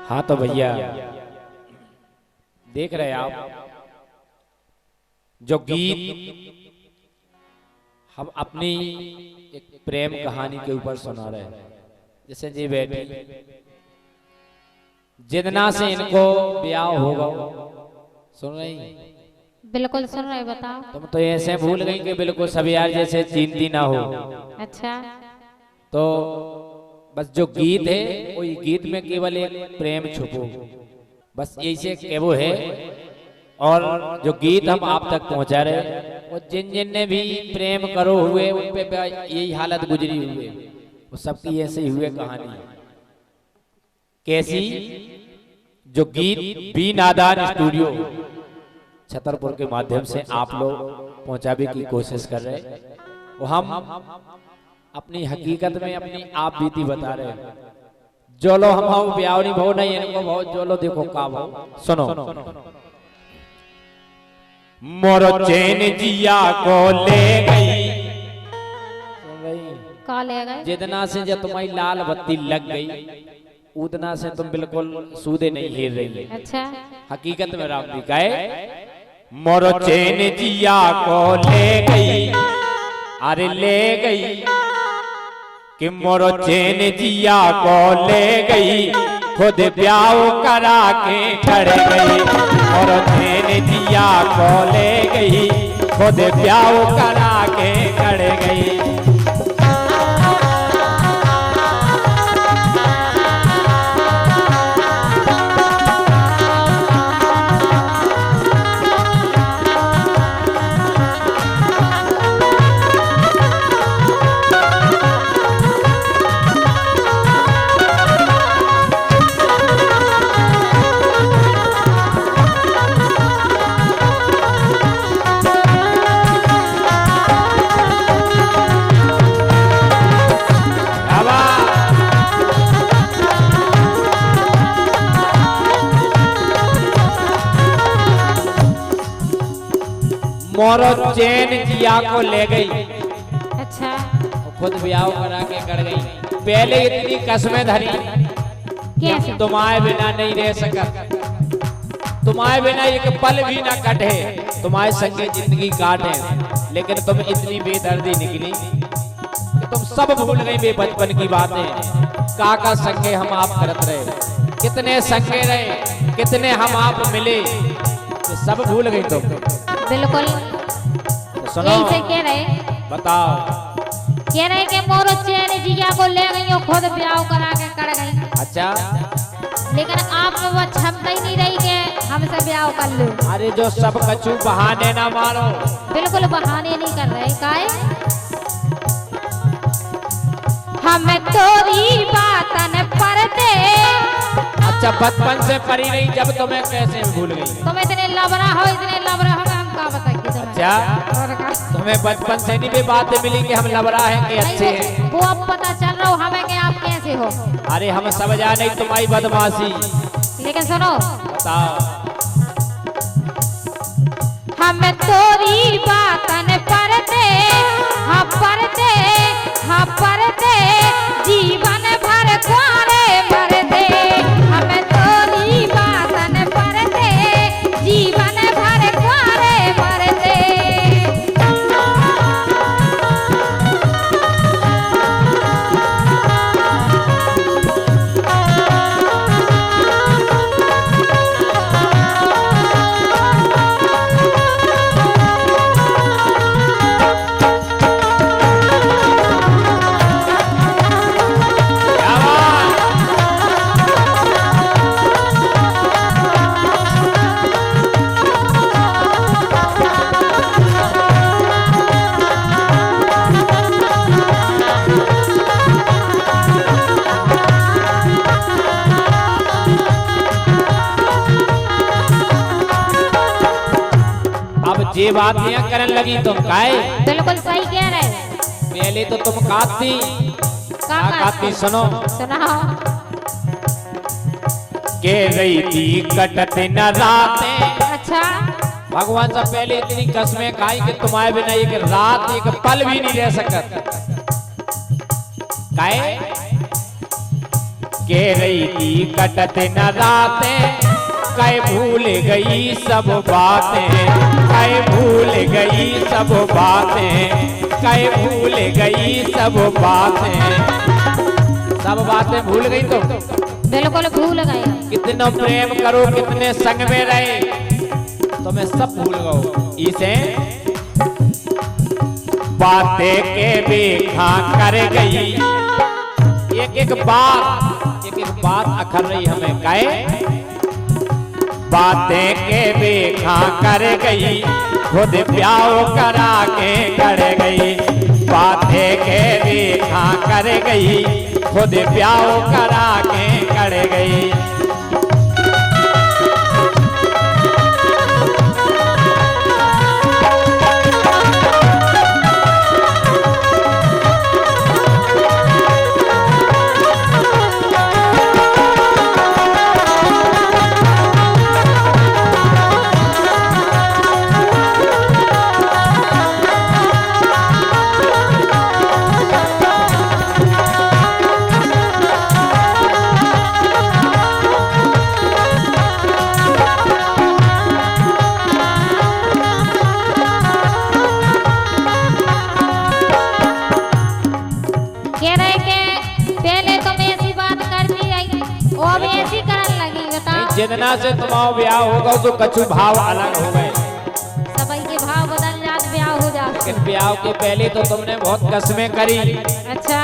हाँ तो भैया देख रहे आप जो गीत हम अपनी एक प्रेम कहानी के ऊपर सुना रहे हैं। जैसे जी बेटी जितना से इनको ब्याह होगा, सुन रही? बिल्कुल सुन रहे, बताओ। तुम तो ऐसे भूल गई कि बिल्कुल सब यार जैसे चिंती ना हो। अच्छा, तो बस जो गीत है वही गीत में केवल एक प्रेम छुपो, बस ऐसे के वो है। और जो गीत हम आप तक पहुंचा रहे वो जिन जिन ने भी प्रेम करो हुए उन पे यही हालत गुजरी हुई है, वो सबकी ऐसे ही हुए कहानी। कैसी? जो गीत बी नादान स्टूडियो छतरपुर के माध्यम से आप लोग पहुंचाने की कोशिश कर रहे हैं, वो हम अपनी हकीकत में अपनी आप बीती बता रहे हैं। जो लो हम भाव ब्यावनी भाव नहीं इनको भाव, जो लो देखो का भाव। सुनो, मोरो चैन जिया को ले गई, का ले गए? जितना से जब तुम्हारी लाल बत्ती लग गई उतना से तुम बिल्कुल सूदे नहीं हिल रही है। अच्छा, हकीकत में राम जी कहे मोरो चैन जिया को ले गई, अरे ले गई कि मोरो चैन जिया को ले गई, खुद ब्याह करा के खड़ गई। मोरो चैन जिया को ले गई, खुद ब्याह करा के खड़ गई। मोरो चैन जिया को ले गई, अच्छा, खुद ब्याह करा के कर गई। पहले इतनी कसमें धरी कि तुम्हारे बिना नहीं रह सका, तुम्हारे बिना एक पल भी ना कटे, तुम्हारे संगे जिंदगी काटे। लेकिन तुम इतनी बेदर्दी निकली कि तुम सब भूल गई बे बचपन की बातें। काका संगे हम आप करत रहे, कितने संगे रहे, कितने हम आप मिले, तो सब भूल गई तुम। बिल्कुल तो सुनो, यही से कह रहे, बताओ। कह रहे कि मोरो चैन जिया को ले गई और खुद ब्याह करा के कर गई। अच्छा, लेकिन आप में वो क्षमता ही नहीं रही कि हमसे ब्याह कर लो। अरे जो सब कचू बहाने ना मारो। बिल्कुल बहाने नहीं कर रहे, काहे? हमें तोरी बातन परते। अच्छा, बचपन से परी नहीं, जब तुम्हें कैसे भूल गई? तुम इतने लबरा हो, इतने लबरा हो, हम का बताएंगे तुम्हें? अच्छा, तुम्हें बचपन से नहीं भी बातें मिली कि हम लबरा हैं कि अच्छे हैं? वो अब पता चल रहा हो हमें कि आप कैसे हो। अरे हम समझ आ नहीं तुम्हारी बदमाशी। लेकिन सुनो, बताओ। हमें तोरी बातन परते, हाँ परते, हाँ परते, जीवन भर कुआरे मरते। हमें तोरी बातन परते, जीवन भर कुआरे मरते। ये बात यहाँ करने लगी तुम काहे? बिल्कुल सही कह रहे। पहले तो तुम काती, क्या काती? सुनो, सुनाओ। के रही थी कटत न रातें। अच्छा, भगवान से पहले इतनी कसमें खाई कि तुम्हारे बिना एक रात एक पल भी नहीं रह सकत। काहे? के रही थी कटत न रातें, कै भूल गई सब बातें, कै भूल गई सब बातें, कै भूल गई सब बातें। सब बातें भूल गई तो बिल्कुल भूल गए। कितना प्रेम करो, कितने संग में रहे, तो मैं सब भूल गो। इसे बातें के बेखा कर गई, एक एक बात अखर रही हमें काहे। बातें के बेखा कर गई, खुद ब्याह करा के कर गई। बातें के बेखा कर गई, खुद ब्याह करा के कर गई। जितना से तुम्हारा ब्याह होगा तो कछु भाव अलग हो गए, सबई के भाव बदल जाते, ब्याह हो जाते। लेकिन ब्याह के पहले तो तुमने बहुत कस्में करी। अच्छा।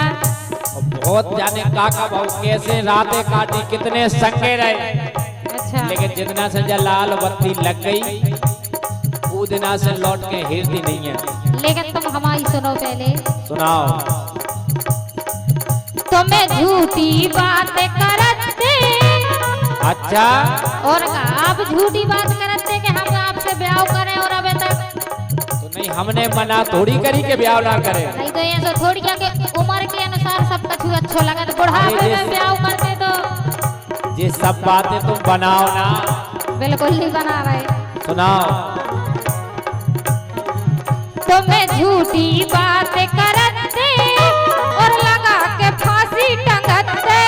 और बहुत जाने काका भाव कैसे रातें काटी, कितने संगे रहे। अच्छा। लेकिन जितना से जब लाल बत्ती लग गई, वो दिना से लौट के हिरती नहीं है। लेकिन तुम हमारी सुनो पहले। सुनाओ। तुम्हें झूठी बात करते। अच्छा। और आप झूठी बात करते कि हम आपसे ब्याह करें, और अबे तक तो नहीं, हमने मना थोड़ी करी के ब्याह ना करे। नहीं तो ऐसा थोड़ी क्या कि उम्र के अनुसार सब कुछ अच्छा लगा तो बुढ़ापे में ब्याह करते तो। ये सब बातें तुम बनाओ ना। बिल्कुल नहीं बना रहे। सुनाओ। तुम्हें झूठी बात करते और लगा के फांसी टंगते।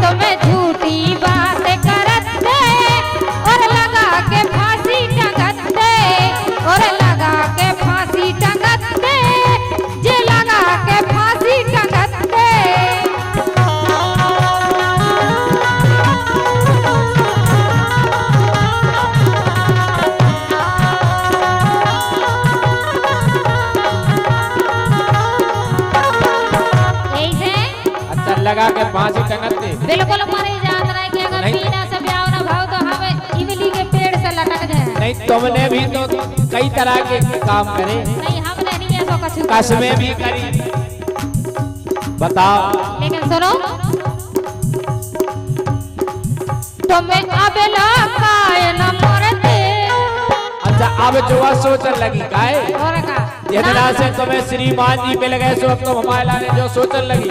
तुम्हें झूठी बात करते और लगा के फांसी टंगते, और लगा के फांसी टंगते, जे लगा के फांसी टंगते। लगा के फांसी टंगते। बिल्कुल मरे जात रहे कि अगर बिना से ब्याह ना भाव तो हमें इमली के पेड़ से लटक जाए। नहीं, तुमने भी तो कई तरह के काम करे। नहीं, हमने नहीं ऐसा कुछ कसमें भी करी। बताओ। लेकिन सुनो, तुम्हें अब लौकाए न मरते। अच्छा, अब जो सोचने लगी काहे। और का जितना से तुम्हें श्रीमान जी मिल गए, सो तुम हमारे लाने जो सोचने लगी।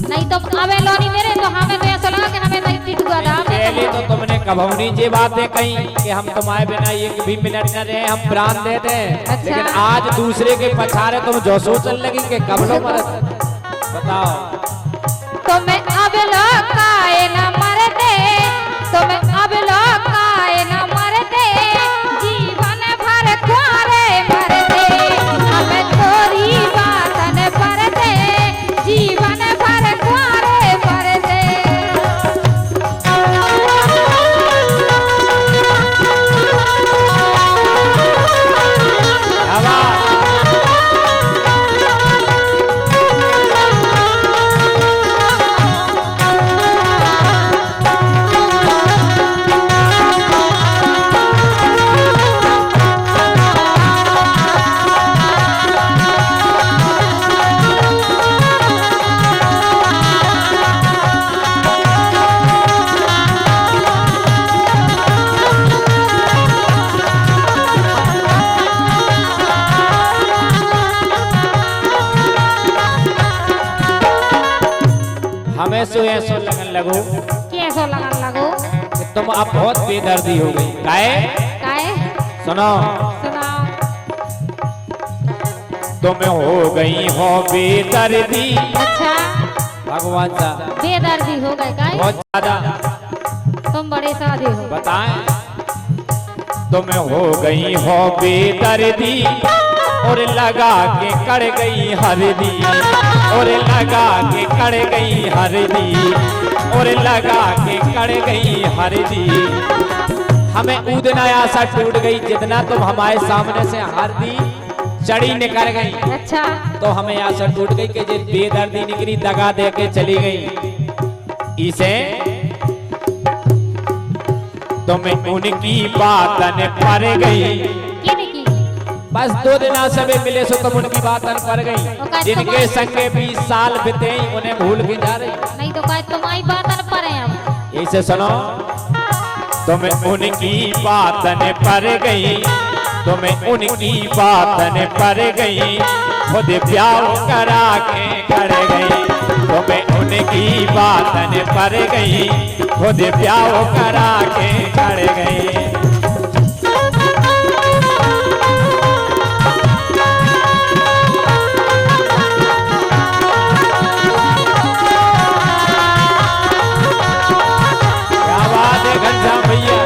नहीं तो अबे लोनी मेरे तो हमें तो ऐसा लगा कि हमें नहीं टिकवा था। पहले तो तुमने कभौनी जी बातें कही कि हम तुम्हारे बिना एक भी मिनट न रहे, हम प्राण दे दें। अच्छा। लेकिन आज दूसरे के पछाड़े तुम जो सोचने लगी कि कब लो मरत। बताओ। तुम्हें अब लौकाए न मरते, तुम्हें अब लौकाए न मरते, जीवन भर कुआरे मरते। हमें थोड़ी बात न परते, जीवन भर कुआरे मरते। हमें सो ऐसो लगन लगो कैसो लगन लगो कि तुम अब बहुत बेदर्दी हो गई। काहे? काहे? सुनो। सुनाओ। तुम हो गई हो बेदर्दी। अच्छा। भगवान सा बेदर्दी हो गए का बहुत ज्यादा। तुम बड़े सादे हो। बताएं तुम हो गई हो बेदर्दी और लगा के कड़ गई हरदी, और लगा के कड़ गई हरदी, और लगा के कड़ गई हरदी। हमें ऊदना आशा टूट गई, जितना तुम हमारे सामने से हरदी चढ़ी निकल गई। अच्छा तो हमें आशा टूट गई कि जे बेदर्दी निकली दगा दे के चली गई। इसे तुम्हें उनकी बातन पर गई। किनकी? बस 2 दिन सबे मिले सो तुम उनकी बातन पर गई। जिनके संगे 20 साल बीते उन्हें भूल के जा रही। नहीं तो कहे तुम्हारी बातन पर है। अब इसे सुनो, तुम्हें उनकी बातन पर गई, तुम्हें उनकी बातन पर गई, खुद प्यार करा के कर गई। तुम्हें उनकी बातन पर गई, खुद प्यार करा के कर गई। क्या बात है घनश्याम भैया।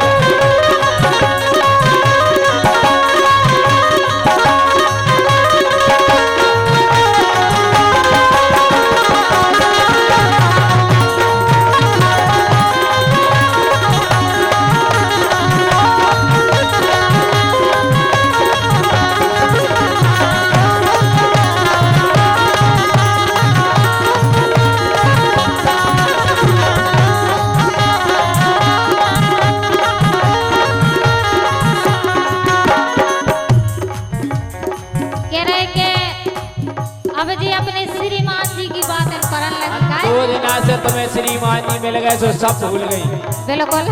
कह रहे के अब जी अपने श्रीमान जी की बातें करन लगी। का 2 दिन से तुम्हें श्रीमान जी मिल गए सो सब भूल गई। बिल्कुल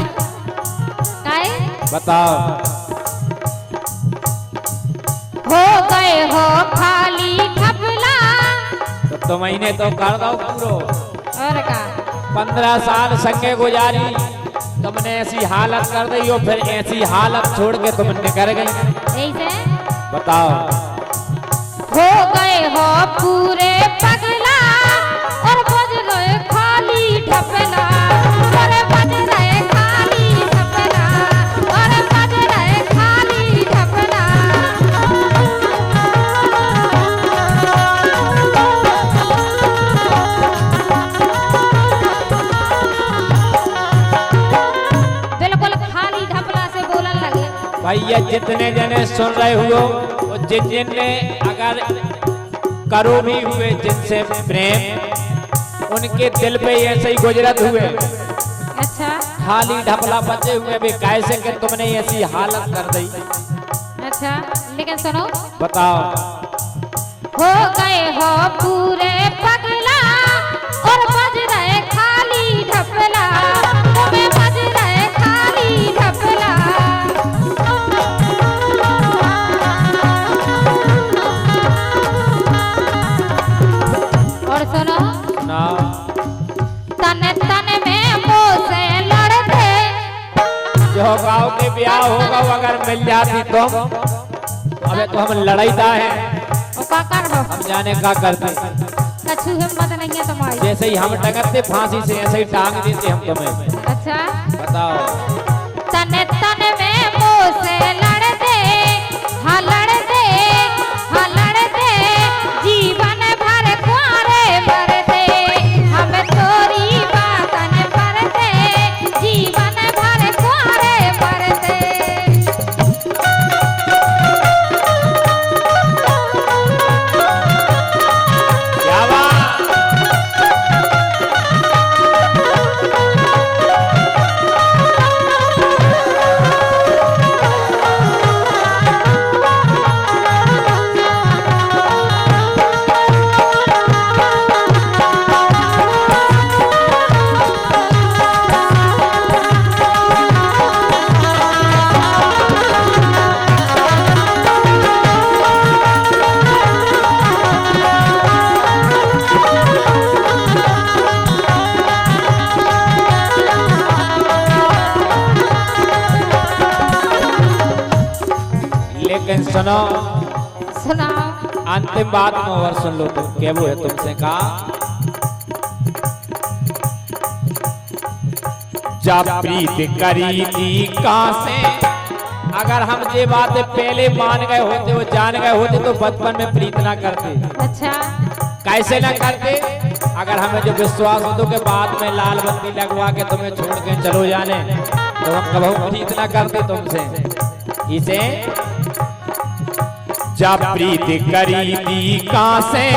काहे बताओ हो गए हो खाली ठपला। तो तुम्हें तो कर दो पूरो। और का 15 साल संगे गुजारी, तुमने ऐसी हालत कर दी और फिर ऐसी हालत छोड़ के तुम निकल गई। ऐसे बताओ हो गए हो पूरे पगला और बज रहे खाली ठपला, और बज रहे खाली ठपला, और बज रहे खाली ठपला। बिल्कुल खाली ठपला से बोलन लगे। भैया जितने जने सुन रहे हो और जितने अगर करो भी हुए जिनसे प्रेम, उनके दिल पे ऐसे ही गुजरत हुए। अच्छा खाली ढपला बचे हुए भी कैसे कि तुमने ऐसी हालत कर दी। अच्छा लेकिन सुनो, बताओ हो गए हो पूरे पगला और बज रहे खाली ढपला, तुम्हें बज रहे खाली ढपला। और सुनो ना तन तन में मुँह से लड़ते। जो गाँव के ब्याह होगा वो अगर मिल जाती तुम, अबे तो हम लड़ाईदा है, और का कर दो हम जाने का करते। कछु हिम्मत नहीं है तुम्हारी। जैसे ही हम टंगते फांसी से ऐसे ही टांग देते हम तुम्हें। अच्छा बताओ तन तन में मुँह से लड़ते, हाँ लड़ते, हाँ लड़ते, जीवन भर कुआरे मरते, हम तोरी बातन परते, जीवन भर कुआरे मरते। क्या बात। लेकिन सुनो सुनाओ अंतिम बात में और सुन लो तुम। क्या वो है तुमसे कहा जा प्रीत करी दी कासे। अगर हम ये बात पहले मान गए होते, वो जान गए होते तो बचपन में प्रीत ना करते। अच्छा कैसे ना करते? अगर हमें जो विश्वास हो तो के बाद में लाल बत्ती लगवा के तुम्हें छोड़ के चलो जाने, तो हम कभी प्रीत ना करते तुमसे। इसे जा प्रीत करी दी कासे,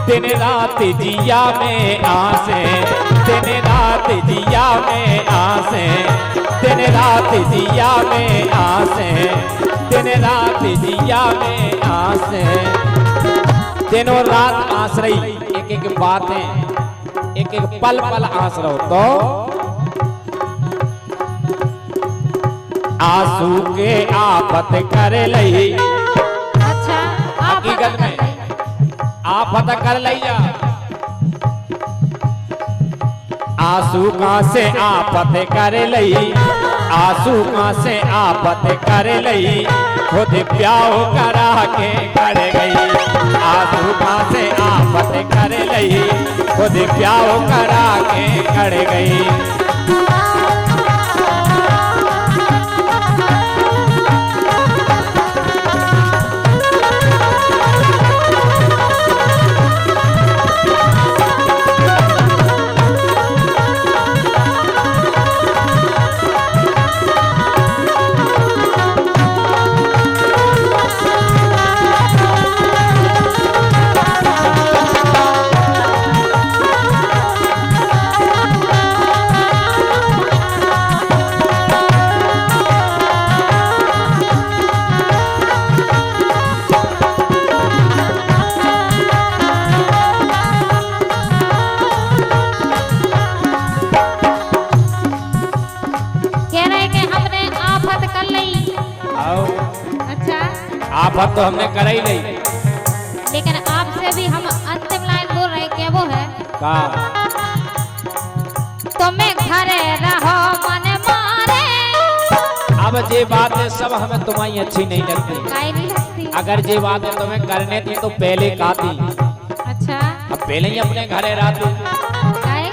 दिन रात जिया में आसे, दिन रात जिया में आसे, दिन रात जिया में आसे, दिन रात जिया में आसे। दिनों रात आस रही, एक एक बातें, एक एक पल पल आस रहो। तो आंसू के आफत कर लई। अच्छा हकीकत में आफत कर लई जा। आंसू कहाँ से आफत कर लई, आंसू कहाँ से आफत कर लई, खुद प्याओ करा के कर गई। आंसू कहाँ से आफत कर लई, खुद प्याओ करा के कर गई। आफत तो हमने कर ही नहीं, लेकिन आपसे भी हम अंतिम लाइन बोल रहे, क्या वो है? का तुम्हें घरे रहो मन मारे। अब ये बात है सब हमें तुम्हारी अच्छी नहीं लगती। काहे नहीं लगती? अगर ये बात है तुम्हें करने थी तो पहले कहती। अच्छा अब पहले ही अपने घरे रहती। काहे?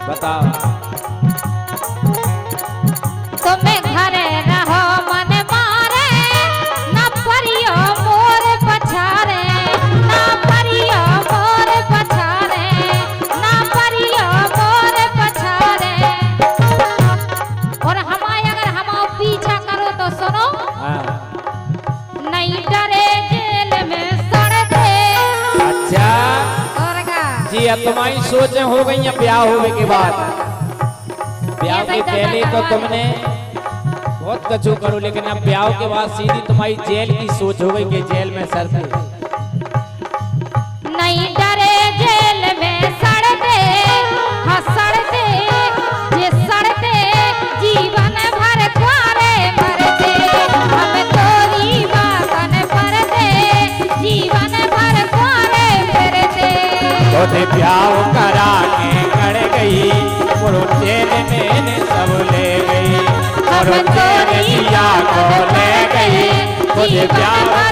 बताओ। तुम्हें घरे रहो मन मारे, ना परियो मोर पछारे, ना परियो मोर पछारे, ना परियो मोर पछारे। और हमारे अगर हम पीछा करो तो सुनो, नहीं डरे जेल में सड़ दे। अच्छा और का जी, अब तुम्हारी सोच हो गई है ब्याह होने के बाद। ब्याह के पहले तो तुमने बहुत कचू करो, लेकिन अब ब्याह के बाद सीधी तुम्हारी जेल की सोच हो गई कि जेल में सड़ दे। नहीं डरे जेल में सड़ दे, हाँ सड़ दे, ये सड़ दे जीवन भर कुआरे मर दे। हम तोरी बातन पर दे, जीवन भर कुआरे मर दे। खुद ब्याह करा के कर गई, पुरो जेल में सब ले गई। और जेल जिया को ले गई, खुद ब्याह